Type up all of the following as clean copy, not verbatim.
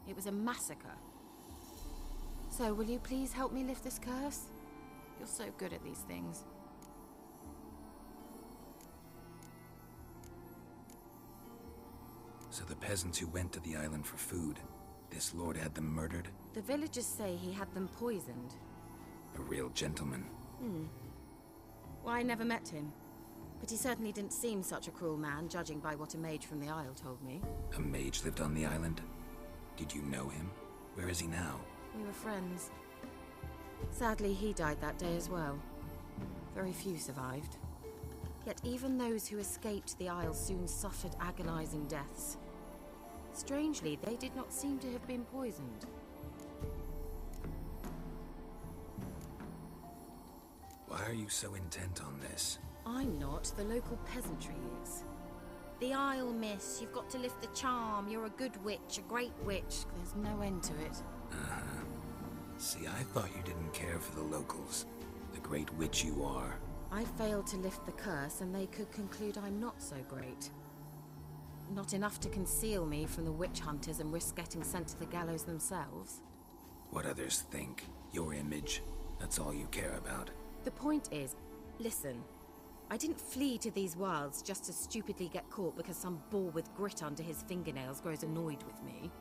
It was a massacre. So, will you please help me lift this curse? You're so good at these things. So the peasants who went to the island for food, this lord had them murdered? The villagers say he had them poisoned. A real gentleman. Well, I never met him. But he certainly didn't seem such a cruel man, judging by what a mage from the Isle told me. A mage lived on the island? Did you know him? Where is he now? We were friends. Sadly, he died that day as well. Very few survived. Yet even those who escaped the Isle soon suffered agonizing deaths. Strangely, they did not seem to have been poisoned. Why are you so intent on this? I'm not, the local peasantry is. The Isle, miss. You've got to lift the charm. You're a good witch, a great witch. There's no end to it. Uh-huh. See, I thought you didn't care for the locals. The great witch you are. I failed to lift the curse, and they could conclude I'm not so great. Not enough to conceal me from the witch hunters and risk getting sent to the gallows themselves. What others think. Your image. That's all you care about. The point is, listen. I didn't flee to these wilds just to stupidly get caught because some boar with grit under his fingernails grows annoyed with me.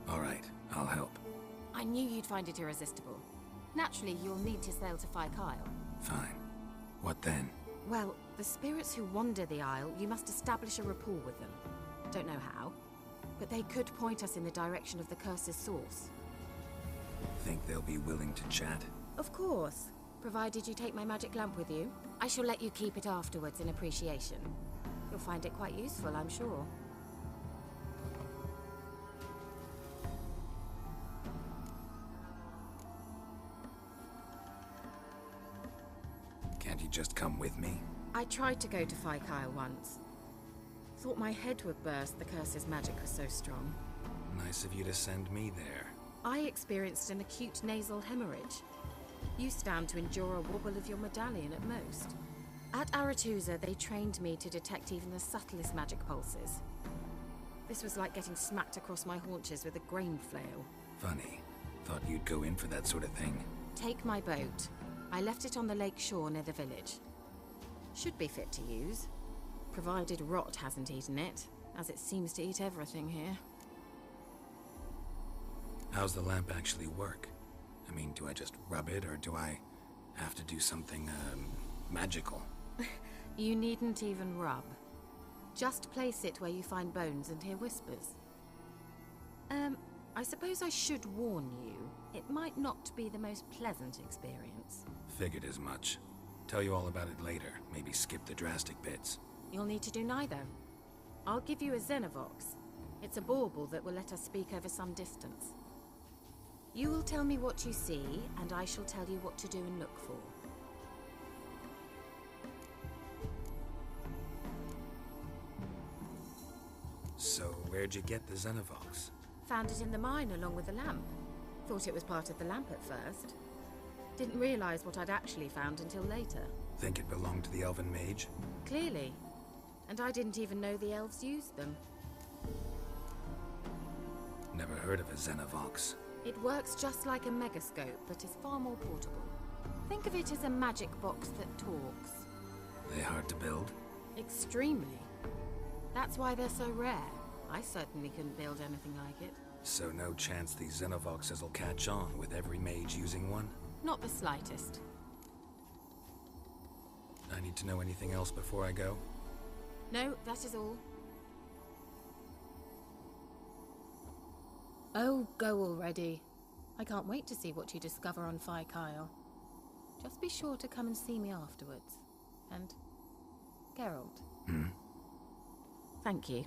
All right, I'll help. I knew you'd find it irresistible. Naturally, you'll need to sail to Fyke Isle. Fine. What then? Well, the spirits who wander the Isle, you must establish a rapport with them. Don't know how, but they could point us in the direction of the curse's source. Think they'll be willing to chat? Of course, provided you take my magic lamp with you. I shall let you keep it afterwards in appreciation. You'll find it quite useful, I'm sure. Can't you just come with me? I tried to go to Fyke Isle once. Thought my head would burst, the curse's magic was so strong. Nice of you to send me there. I experienced an acute nasal hemorrhage. You stand to endure a wobble of your medallion at most. At Aretusa, they trained me to detect even the subtlest magic pulses. This was like getting smacked across my haunches with a grain flail. Funny. Thought you'd go in for that sort of thing. Take my boat. I left it on the lake shore near the village. Should be fit to use, provided rot hasn't eaten it, as it seems to eat everything here. How's the lamp actually work? I mean, do I just rub it, or do I have to do something, magical? You needn't even rub. Just place it where you find bones and hear whispers. I suppose I should warn you. It might not be the most pleasant experience. Figured as much. Tell you all about it later. Maybe skip the drastic bits. You'll need to do neither. I'll give you a Xenovox. It's a bauble that will let us speak over some distance. You will tell me what you see, and I shall tell you what to do and look for. So, where'd you get the Xenovox? Found it in the mine along with the lamp. Thought it was part of the lamp at first. Didn't realize what I'd actually found until later. Think it belonged to the elven mage? Clearly. And I didn't even know the elves used them. Never heard of a Xenovox. It works just like a megascope, but is far more portable. Think of it as a magic box that talks. They hard to build? Extremely. That's why they're so rare. I certainly couldn't build anything like it. So no chance these Xenovoxes will catch on with every mage using one? Not the slightest. I need to know anything else before I go? No, that is all. Oh, go already. I can't wait to see what you discover on Fyke Isle. Just be sure to come and see me afterwards. And Geralt. Thank you.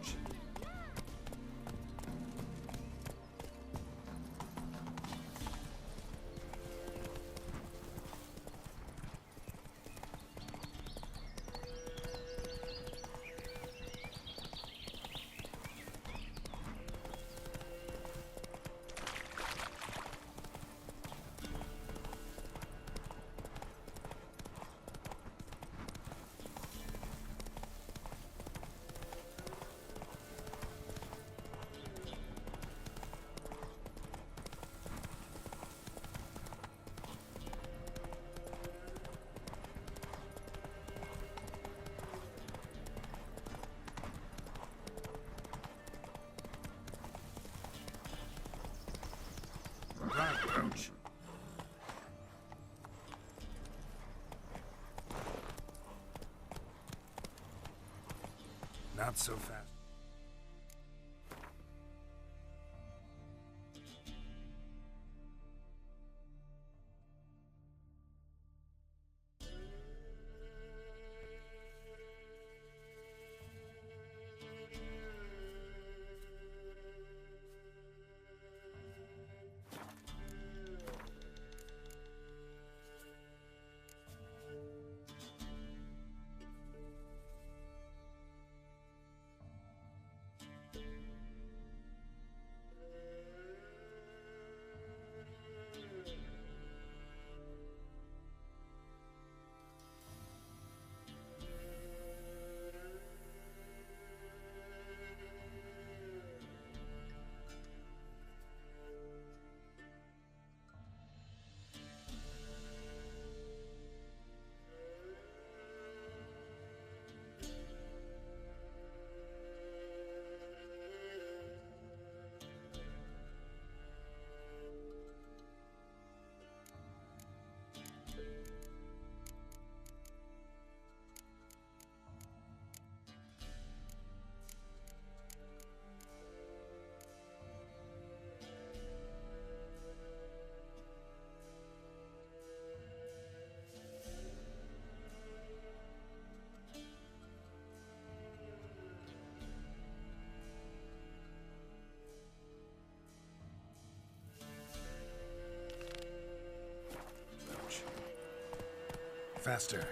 Ouch. Ouch. Not so fast. Ouch. Faster.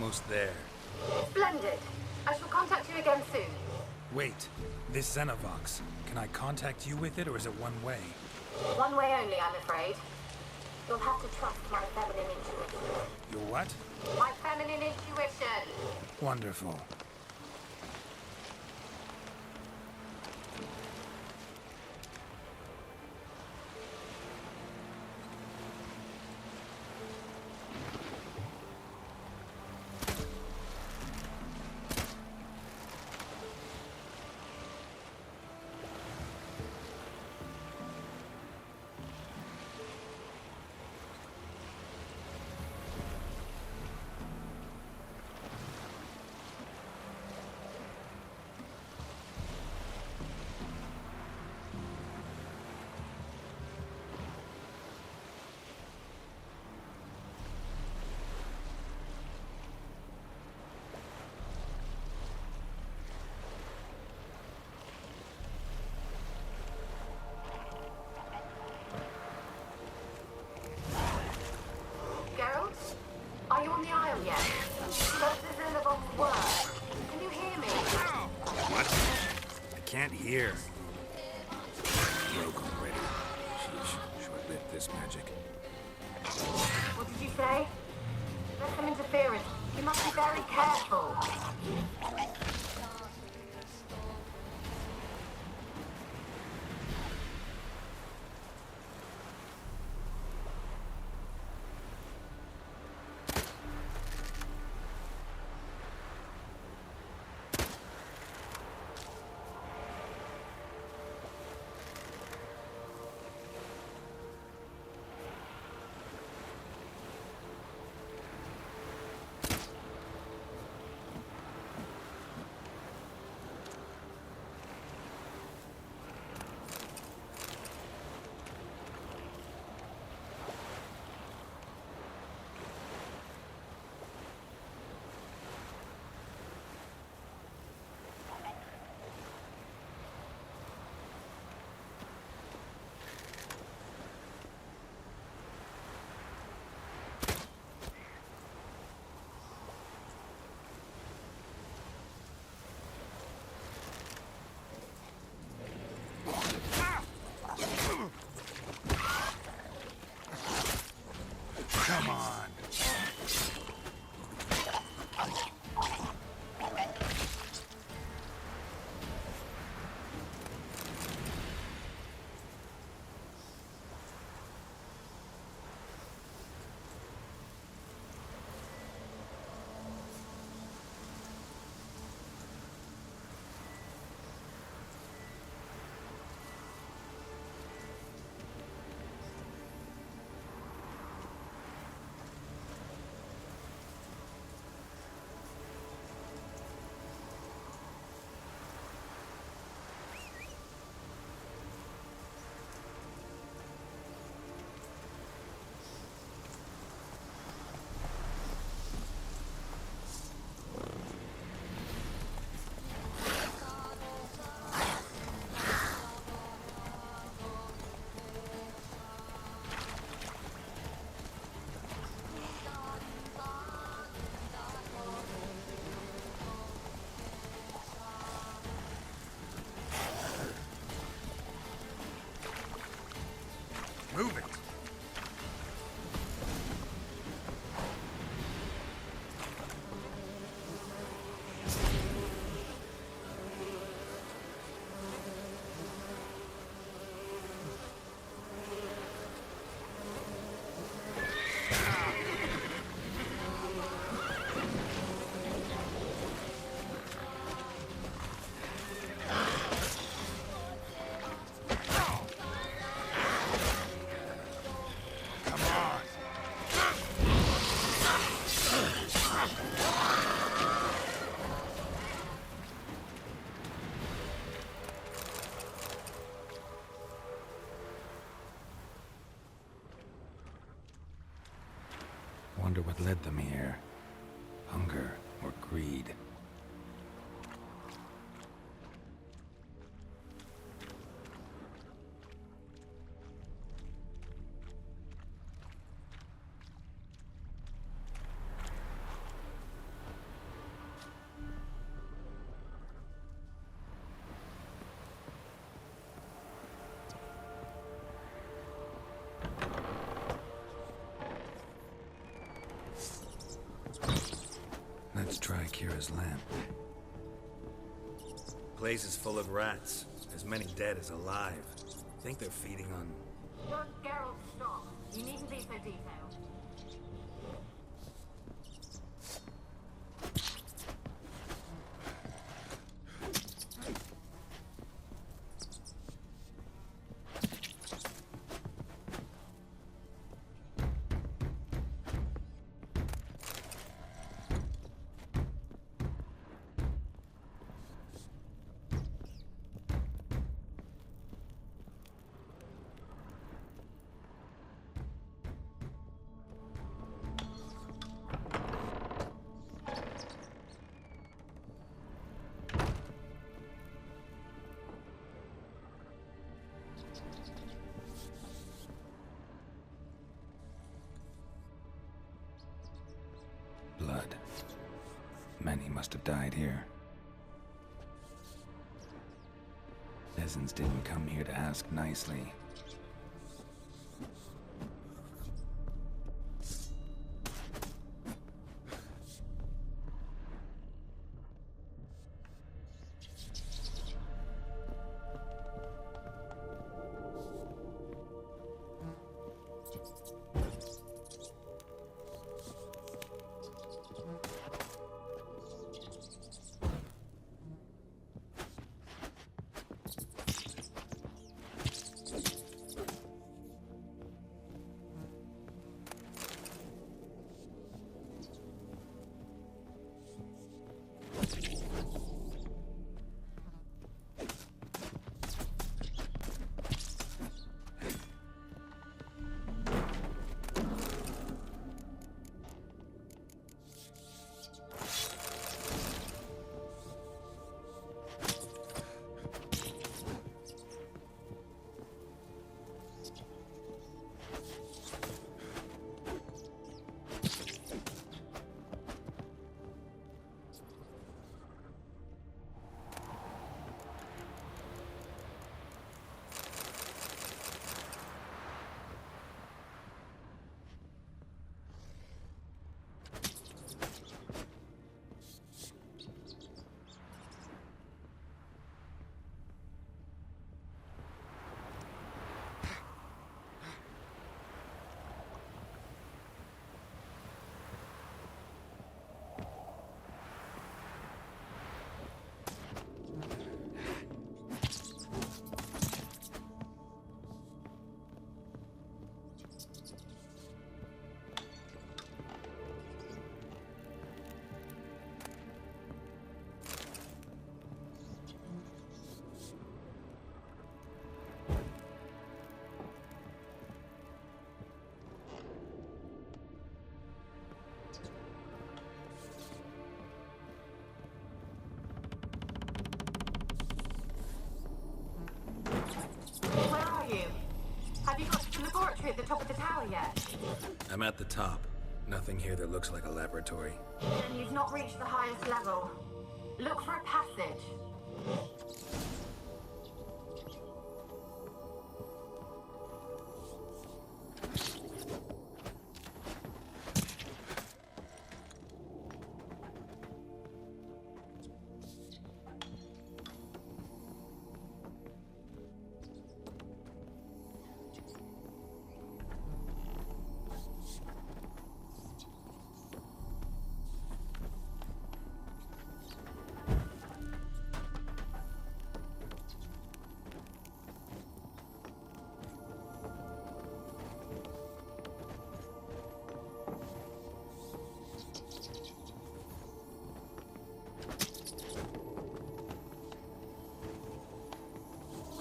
almost there. Splendid. I shall contact you again soon. Wait, this Xenovox, can I contact you with it, or is it one way? One way only, I'm afraid. You'll have to trust my feminine intuition. Your what? My feminine intuition! Wonderful. Are you on the aisle yet? Does the Xenovox work? Can you hear me? What? I can't hear. Broke already. Sheesh, short-lived this magic. What did you say? There's some interference. You must be very careful. Come on. Move it. Wonder what led them here. Hunger or greed. Keira's lamp. Place is full of rats. As many dead as alive. Think they're feeding on... Look, Geralt, stop. You needn't be so detailed. Blood. Many must have died here. Peasants didn't come here to ask nicely. Have you got to the laboratory at the top of the tower yet? I'm at the top. Nothing here that looks like a laboratory. Then you've not reached the highest level. Look for a passage.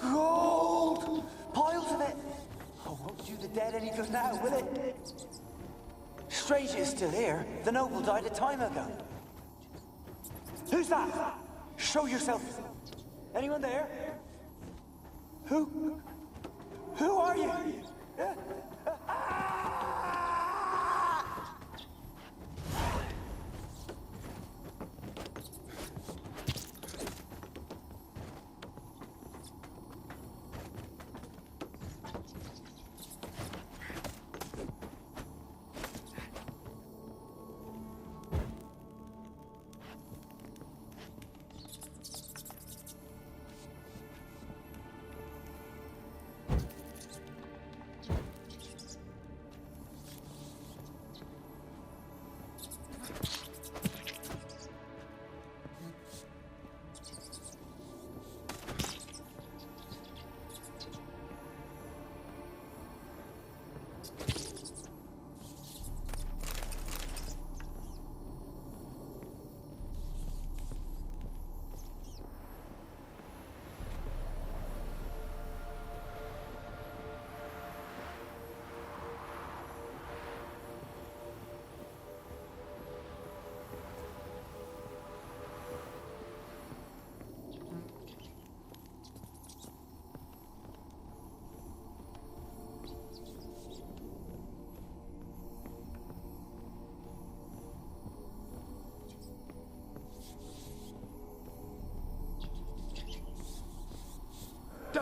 Gold! Piles of it! Oh, won't do the dead any good now, will it? Strange it's still here. The noble died a time ago. Who's that? Show yourself. Anyone there? Who? Who are you?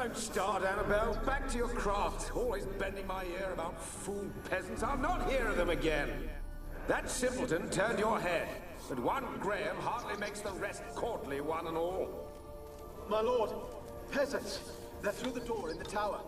Don't start, Annabelle. Back to your craft. Always bending my ear about fool peasants. I'll not hear of them again. That simpleton turned your head, but one Graham hardly makes the rest courtly, one and all. My lord, peasants. They're through the door in the tower.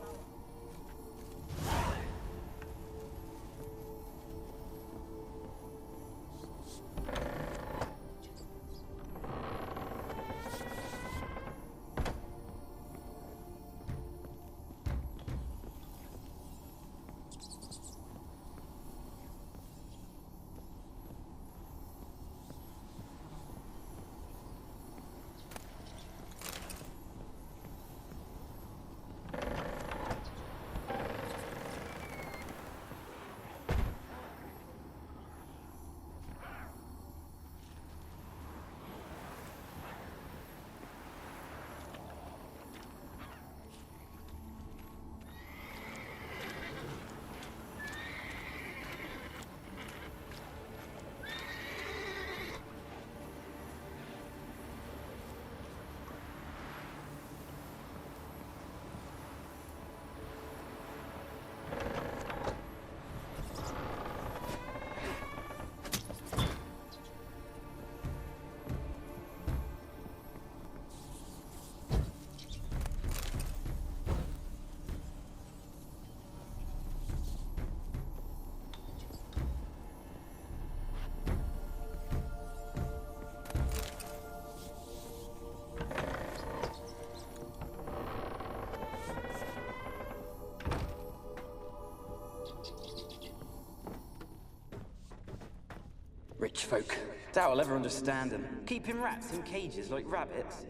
Rich folk. Doubt I'll ever understand them. Keeping rats in cages like rabbits.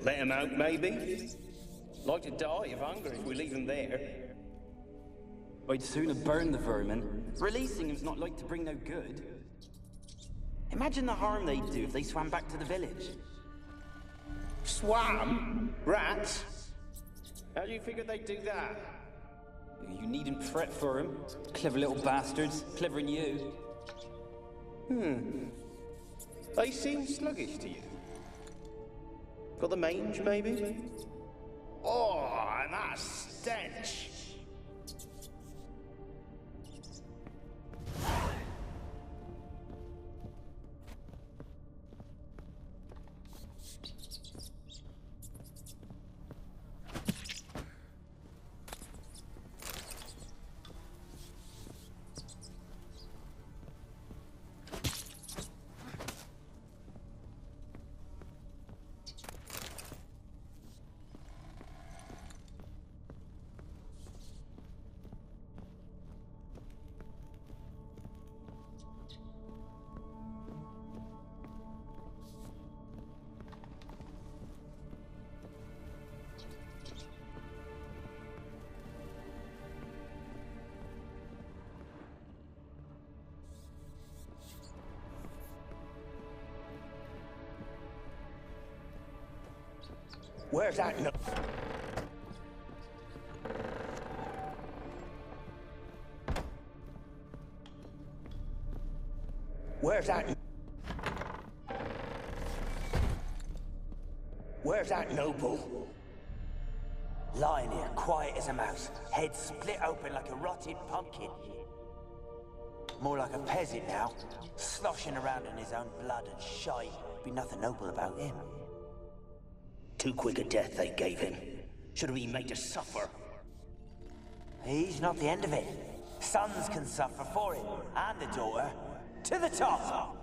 Let him out, maybe? Like to die of hunger if we leave him there. I'd sooner burn the vermin. Releasing him's not like to bring no good. Imagine the harm they'd do if they swam back to the village. Swam? Rats? How do you figure they'd do that? You needn't fret for him. Clever little bastards. Clever than you. They seem sluggish to you. Got the mange, maybe? Oh, and that stench! Where's that no... Where's that... Where's that noble? Lying here, quiet as a mouse. Head split open like a rotted pumpkin. More like a peasant now. Sloshing around in his own blood and shite. Be nothing noble about him. Too quick a death they gave him. Should have been made to suffer. He's not the end of it. Sons can suffer for it, and the daughter. To the top!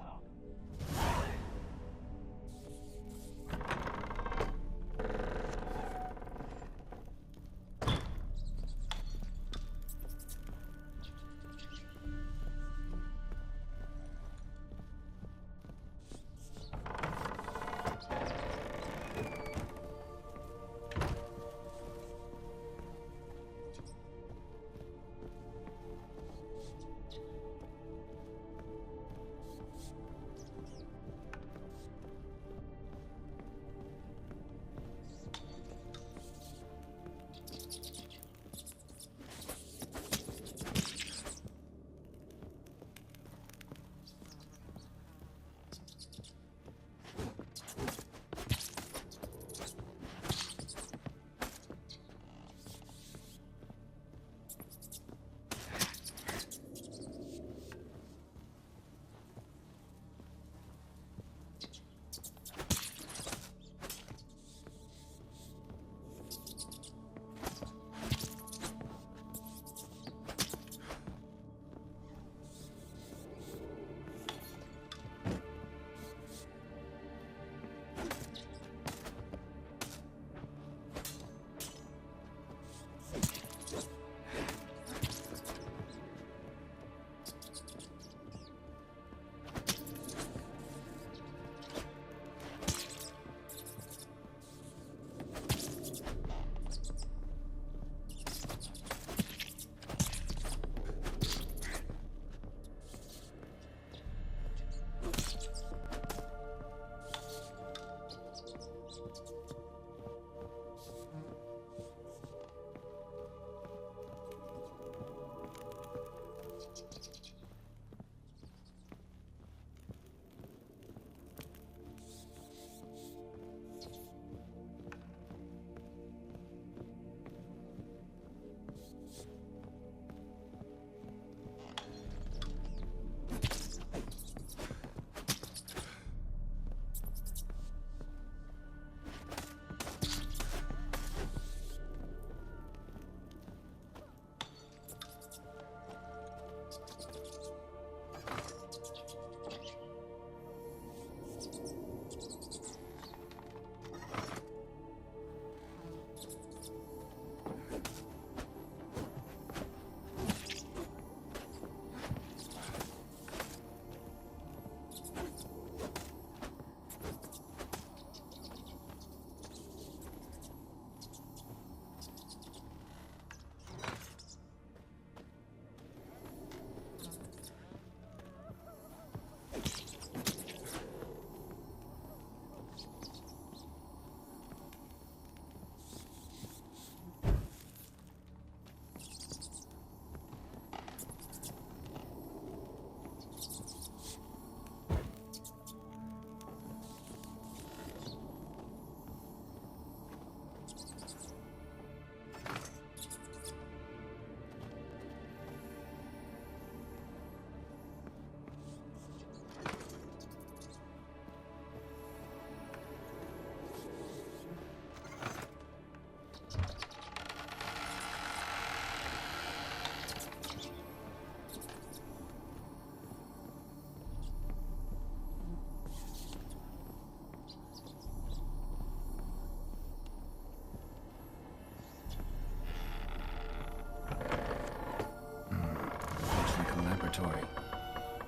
Laboratory.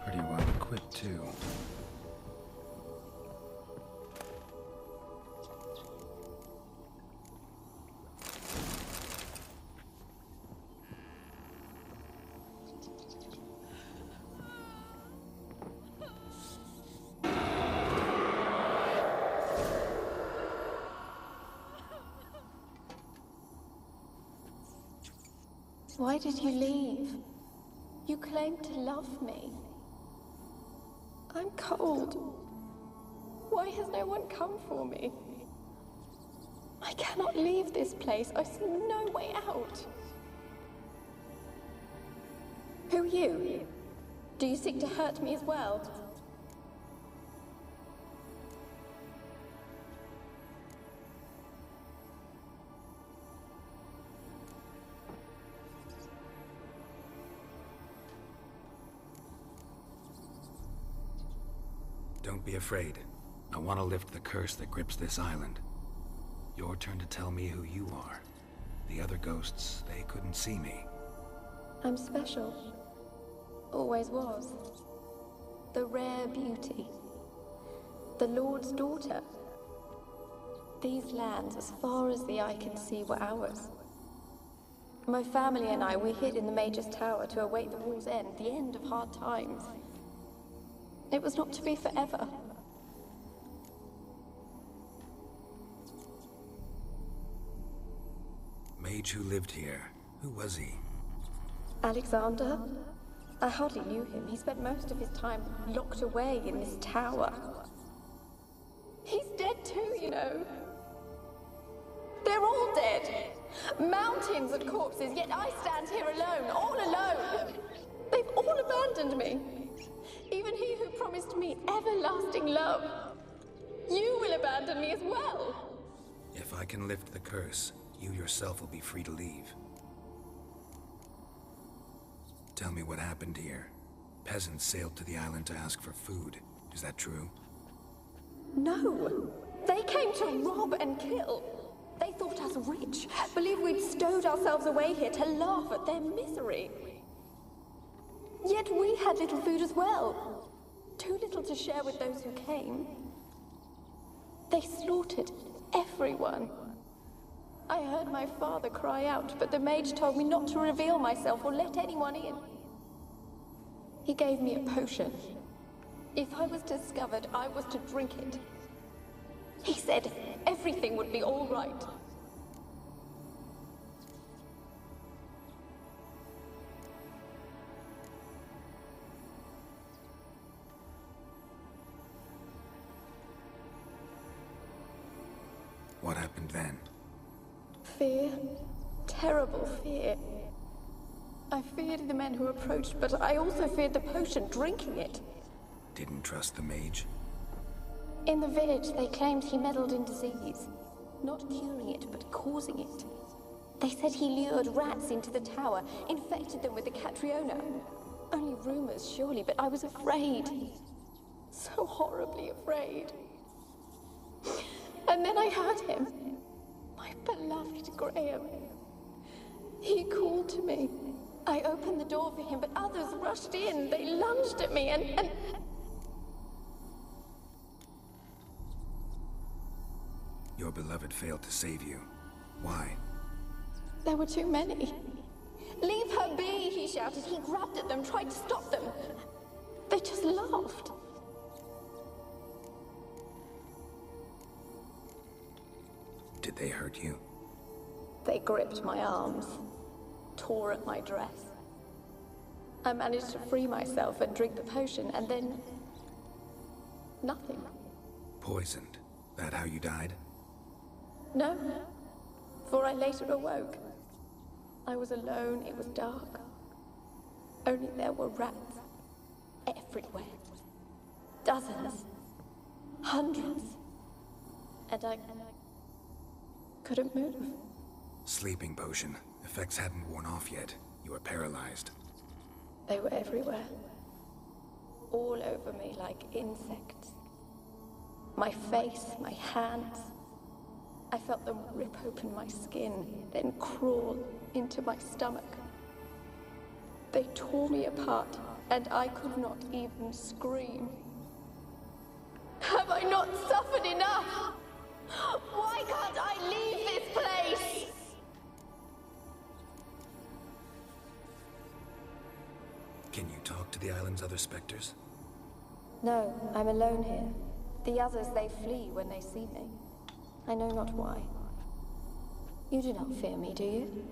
Pretty well equipped, too. Why did you leave? You claimed to love me. I'm cold. Why has no one come for me? I cannot leave this place. I see no way out. Who are you? Do you seek to hurt me as well? Don't be afraid. I want to lift the curse that grips this island. Your turn to tell me who you are. The other ghosts, they couldn't see me. I'm special. Always was. The rare beauty. The Lord's daughter. These lands, as far as the eye can see, were ours. My family and I, we hid in the Major's Tower to await the war's end, the end of hard times. It was not to be forever. Mage who lived here. Who was he? Alexander? I hardly knew him. He spent most of his time locked away in this tower. He's dead too, you know. They're all dead. Mountains of corpses, yet I stand here alone, all alone. They've all abandoned me. Even he who promised me everlasting love. You will abandon me as well. If I can lift the curse, you yourself will be free to leave. Tell me what happened here. Peasants sailed to the island to ask for food. Is that true? No. They came to rob and kill. They thought us rich, believed we'd stowed ourselves away here to laugh at their misery. Yet we had little food as well. Too little to share with those who came. They slaughtered everyone. I heard my father cry out, but the mage told me not to reveal myself or let anyone in. He gave me a potion. If I was discovered, I was to drink it. He said everything would be all right. What happened then? Fear. Terrible fear. I feared the men who approached, but I also feared the potion, drinking it. Didn't trust the mage? In the village, they claimed he meddled in disease. Not curing it, but causing it. They said he lured rats into the tower, infected them with the Catriona. Only rumors, surely, but I was afraid. so horribly afraid. And then I heard him, my beloved Graham. He called to me. I opened the door for him, but others rushed in. They lunged at me and... Your beloved failed to save you. Why? There were too many. Leave her be, he shouted. He grabbed at them, tried to stop them. They just laughed. Did they hurt you? They gripped my arms, tore at my dress. I managed to free myself and drink the potion, and then... nothing. Poisoned? That how you died? No, for I later awoke. I was alone, it was dark. Only there were rats everywhere. Dozens. Hundreds. And I couldn't move. Sleeping potion. Effects hadn't worn off yet. You were paralyzed. They were everywhere. All over me like insects. My face, my hands. I felt them rip open my skin, then crawl into my stomach. They tore me apart, and I could not even scream. Have I not suffered enough? Why can't I leave this place? Can you talk to the island's other specters? No, I'm alone here. The others, they flee when they see me. I know not why. You do not fear me, do you?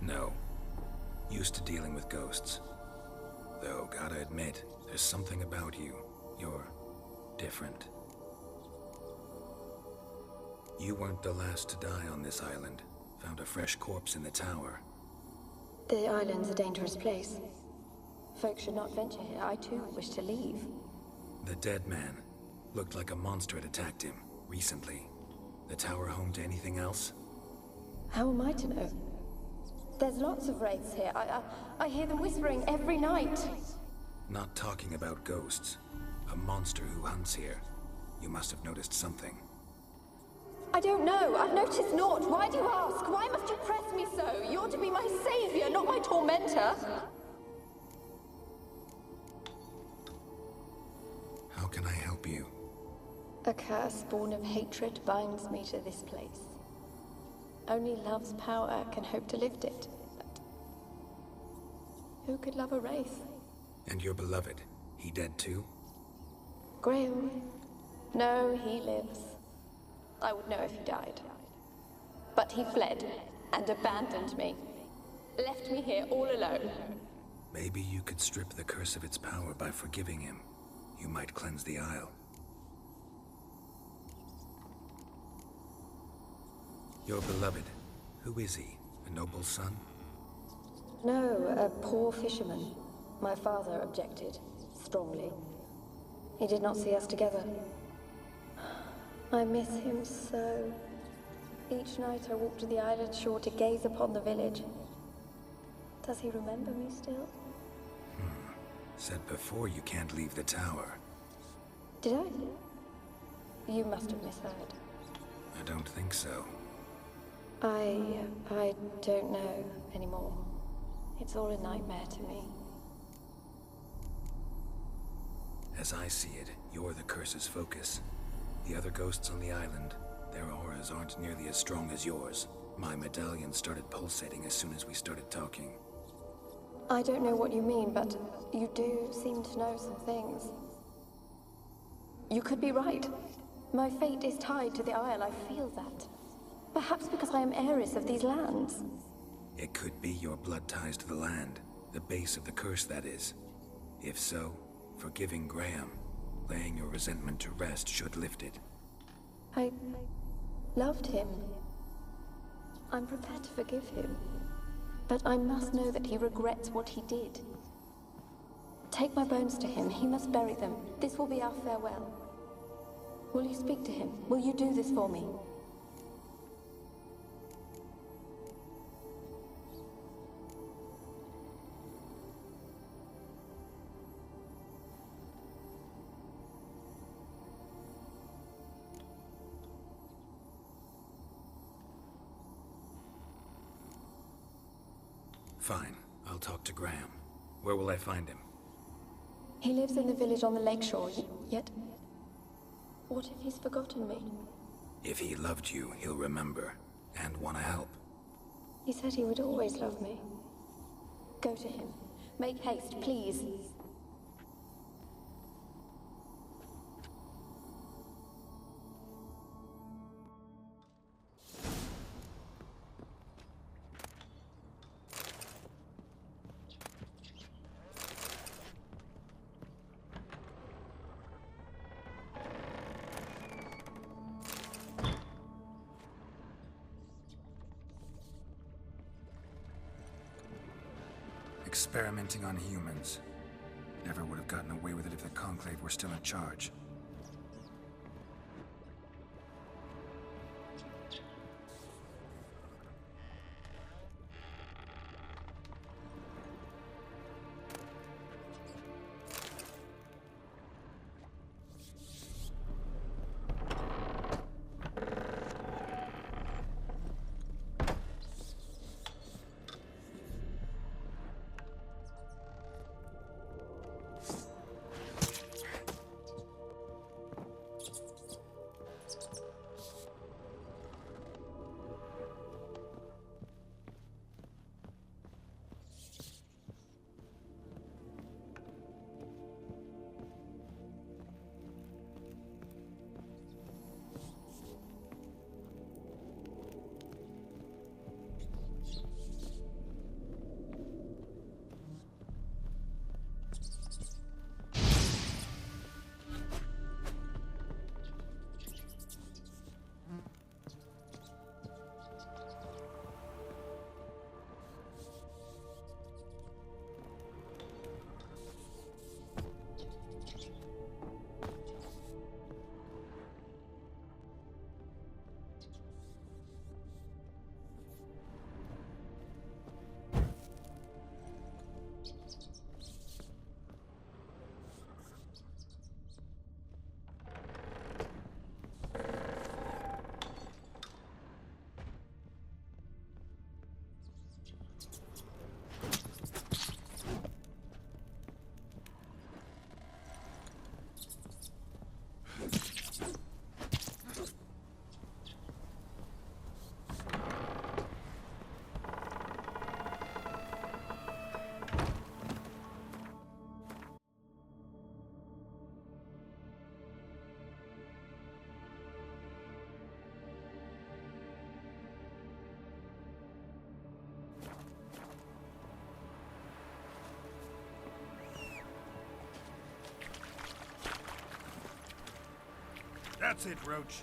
No. Used to dealing with ghosts. Though, gotta admit, there's something about you. You're different. You weren't the last to die on this island. Found a fresh corpse in the tower. The island's a dangerous place. Folk should not venture here. I too wish to leave. The dead man. Looked like a monster had attacked him, recently. The tower home to anything else? How am I to know? There's lots of wraiths here. I hear them whispering every night. Not talking about ghosts. A monster who hunts here. You must have noticed something. I don't know. I've noticed naught. Why do you ask? Why must you press me so? You're to be my savior, not my tormentor. How can I help you? A curse born of hatred binds me to this place. Only love's power can hope to lift it. But who could love a wraith? And your beloved, he dead too? Graham? No, he lives. I would know if he died. But he fled and abandoned me. Left me here all alone. Maybe you could strip the curse of its power by forgiving him. You might cleanse the Isle. Your beloved, who is he? A noble son? No, a poor fisherman. My father objected, strongly. He did not see us together. I miss him so. Each night I walk to the island shore to gaze upon the village. Does he remember me still? Said before you can't leave the tower. Did I? You must have misheard. I don't think so. I don't know anymore. It's all a nightmare to me. As I see it, you're the curse's focus. The other ghosts on the island, their auras aren't nearly as strong as yours. My medallion started pulsating as soon as we started talking. I don't know what you mean, but you do seem to know some things. You could be right. My fate is tied to the Isle, I feel that. Perhaps because I am heiress of these lands. It could be your blood ties to the land, the base of the curse, that is. If so, forgiving Graham, laying your resentment to rest should lift it. I loved him. I'm prepared to forgive him. But I must know that he regrets what he did. Take my bones to him. He must bury them. This will be our farewell. Will you speak to him? Will you do this for me? Fine. I'll talk to Graham. Where will I find him? He lives in the village on the lakeshore, yet... What if he's forgotten me? If he loved you, he'll remember, and want to help. He said he would always love me. Go to him. Make haste, please. Experimenting on humans. Never would have gotten away with it if the Conclave were still in charge. That's it, Roach.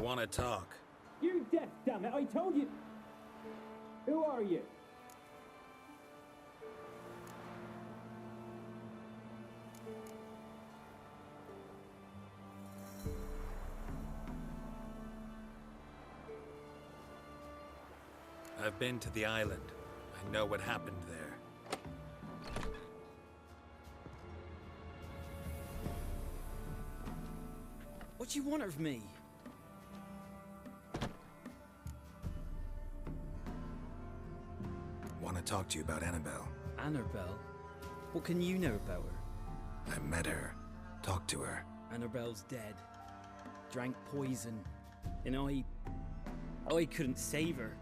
want to talk. You're deaf, damn it! I told you. Who are you? I've been to the island. I know what happened there. What do you want of me? Want to talk to you about Annabelle. Annabelle? What can you know about her? I met her. Talked to her. Annabelle's dead. Drank poison. And I couldn't save her.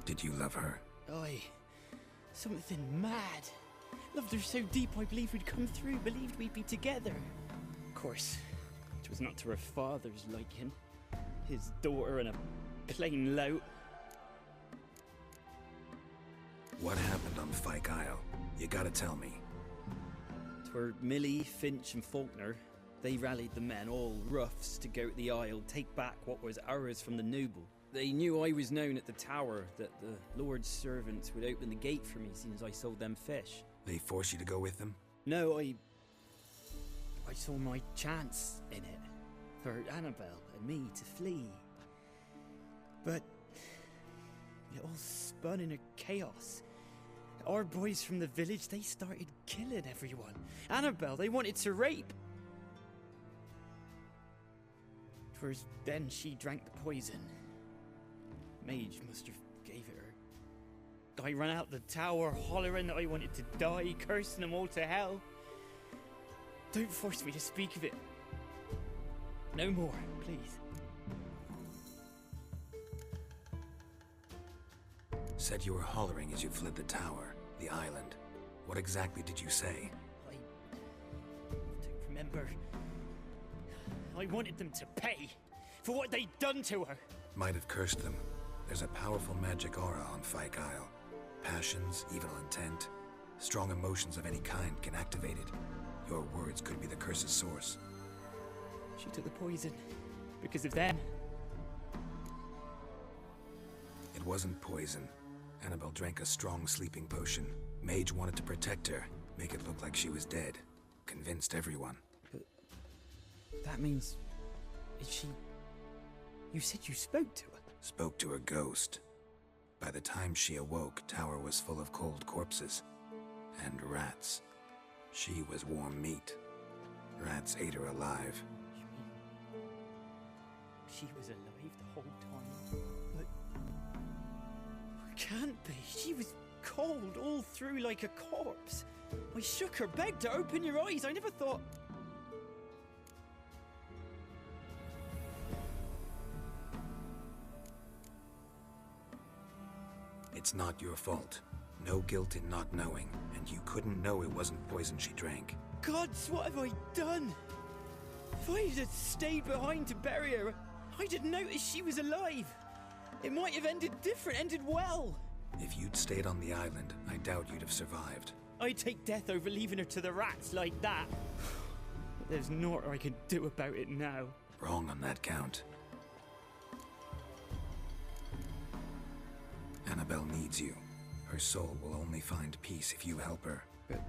Did you love her? Something mad. Loved her so deep I believed we'd come through, believed we'd be together. Of course, it was not to her father's liking. His daughter and a plain lout. What happened on Fyke Isle? You gotta tell me. 'Twere Millie, Finch and Faulkner. They rallied the men, all roughs, to go to the Isle, take back what was ours from the noble. They knew I was known at the tower, that the Lord's servants would open the gate for me as soon as I sold them fish. They forced you to go with them? No, I saw my chance in it. For Annabelle and me to flee. But it all spun in a chaos. Our boys from the village, they started killing everyone. Annabelle, they wanted to rape. 'Twas then she drank the poison. Mage must have gave it her. I ran out the tower hollering that I wanted to die, cursing them all to hell. Don't force me to speak of it. No more, please. Said you were hollering as you fled the tower, the island. What exactly did you say? I don't remember. I wanted them to pay for what they'd done to her. Might have cursed them. There's a powerful magic aura on Fyke Isle. Passions, evil intent, strong emotions of any kind can activate it. Your words could be the curse's source. She took the poison because of them. It wasn't poison. Annabelle drank a strong sleeping potion. Mage wanted to protect her, make it look like she was dead. Convinced everyone. But that means... Is she... You said you spoke to her? Spoke to her ghost. By the time she awoke, tower was full of cold corpses. And rats. She was warm meat. Rats ate her alive. You mean... She was alive the whole time? But... Can't be. She was cold all through like a corpse. I shook her, begged her, open your eyes. I never thought... It's not your fault. No guilt in not knowing, and you couldn't know it wasn't poison she drank. Gods, what have I done? If I had stayed behind to bury her, I didn't notice she was alive. It might have ended different, ended well. If you'd stayed on the island, I doubt you'd have survived. I'd take death over leaving her to the rats like that. But there's naught I can do about it now. Wrong on that count. Annabelle needs you. Her soul will only find peace if you help her. But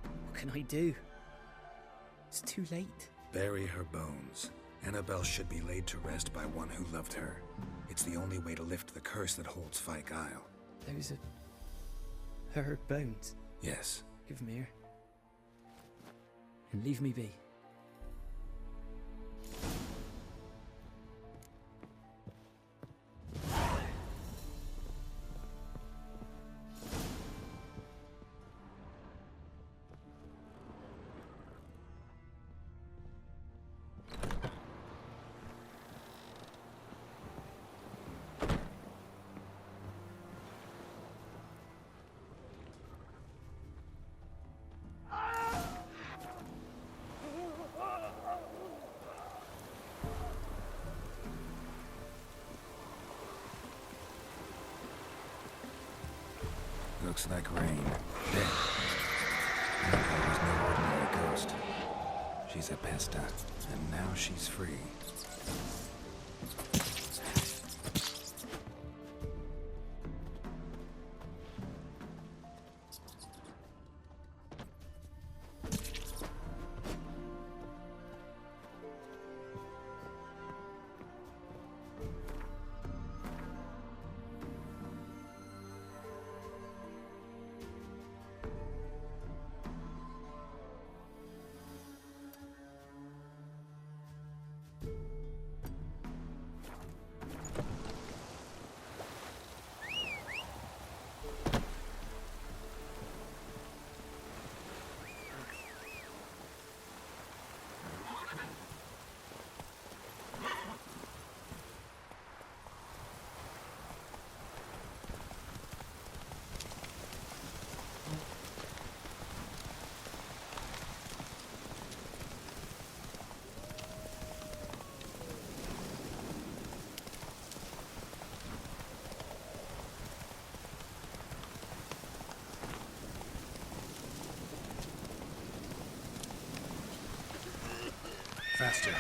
what can I do? It's too late. Bury her bones. Annabelle should be laid to rest by one who loved her. It's the only way to lift the curse that holds Fyke Isle. Those are her bones. Yes. Give them here. And leave me be. Looks like rain. Dead. Annabelle was no ordinary ghost. She's a pesta, and now she's free. Faster.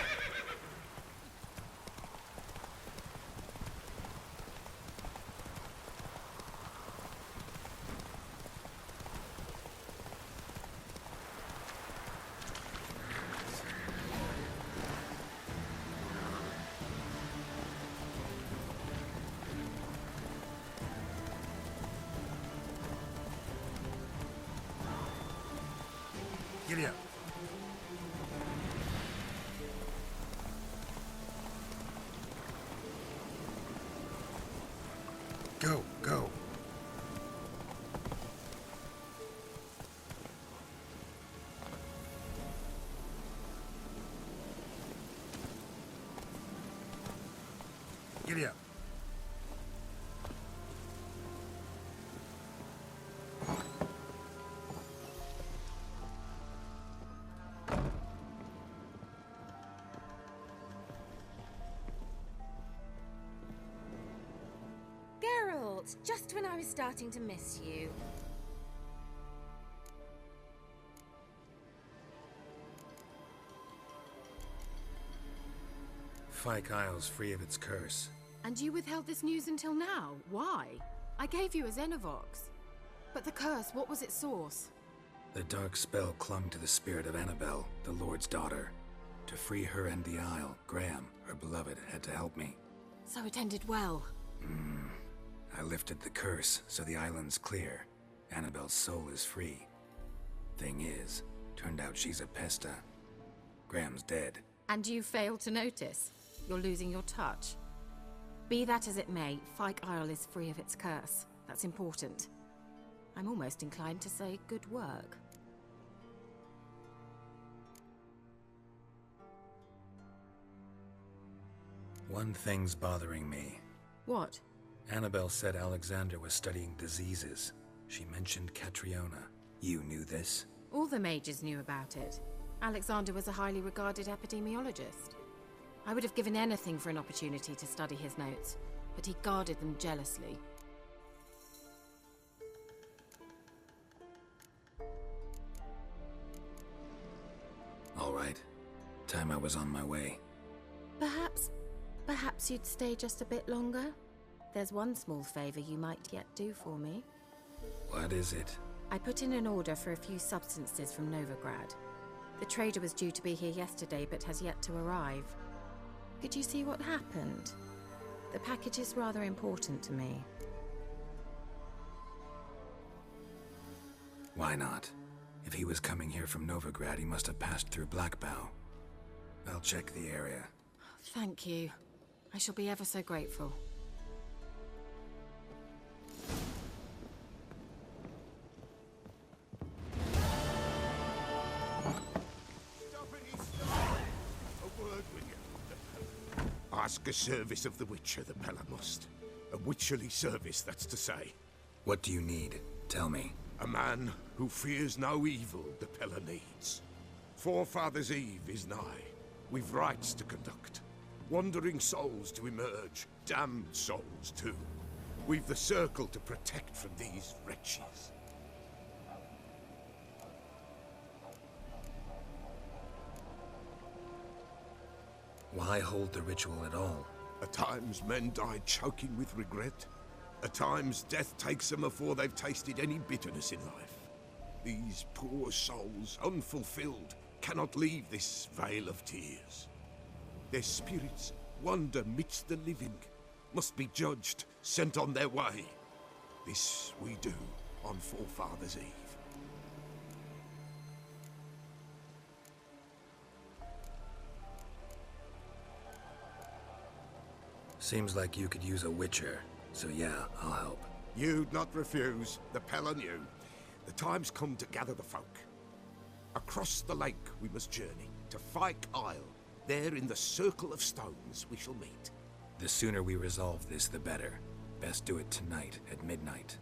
Giddy up. Go, go. Giddy up. Just when I was starting to miss you. Fyke Isle's free of its curse. And you withheld this news until now? Why? I gave you a Xenovox. But the curse, what was its source? The dark spell clung to the spirit of Annabelle, the Lord's daughter. To free her and the Isle, Graham, her beloved, had to help me. So it ended well. I lifted the curse, so the island's clear. Annabelle's soul is free. Thing is, turned out she's a pesta. Graham's dead. And you failed to notice. You're losing your touch. Be that as it may, Fyke Isle is free of its curse. That's important. I'm almost inclined to say good work. One thing's bothering me. What? Annabelle said Alexander was studying diseases. She mentioned Catriona. You knew this? All the mages knew about it. Alexander was a highly regarded epidemiologist. I would have given anything for an opportunity to study his notes, but he guarded them jealously. All right. Time I was on my way. Perhaps you'd stay just a bit longer? There's one small favor you might yet do for me. What is it? I put in an order for a few substances from Novigrad. The trader was due to be here yesterday, but has yet to arrive. Could you see what happened? The package is rather important to me. Why not? If he was coming here from Novigrad, he must have passed through Blackbow. I'll check the area. Thank you. I shall be ever so grateful. Ask a service of the Witcher, the Pella must. A witcherly service, that's to say. What do you need? Tell me. A man who fears no evil the Pella needs. Forefathers' Eve is nigh. We've rites to conduct. Wandering souls to emerge. Damned souls, too. We've the circle to protect from these wretches. Why hold the ritual at all? At times men die choking with regret. At times death takes them before they've tasted any bitterness in life. These poor souls, unfulfilled, cannot leave this vale of tears. Their spirits wander midst the living, must be judged, sent on their way. This we do on Forefathers' Eve. Seems like you could use a witcher, so yeah, I'll help. You'd not refuse, the Pell on you. The time's come to gather the folk. Across the lake we must journey, to Fyke Isle. There in the circle of stones we shall meet. The sooner we resolve this, the better. Best do it tonight, at midnight.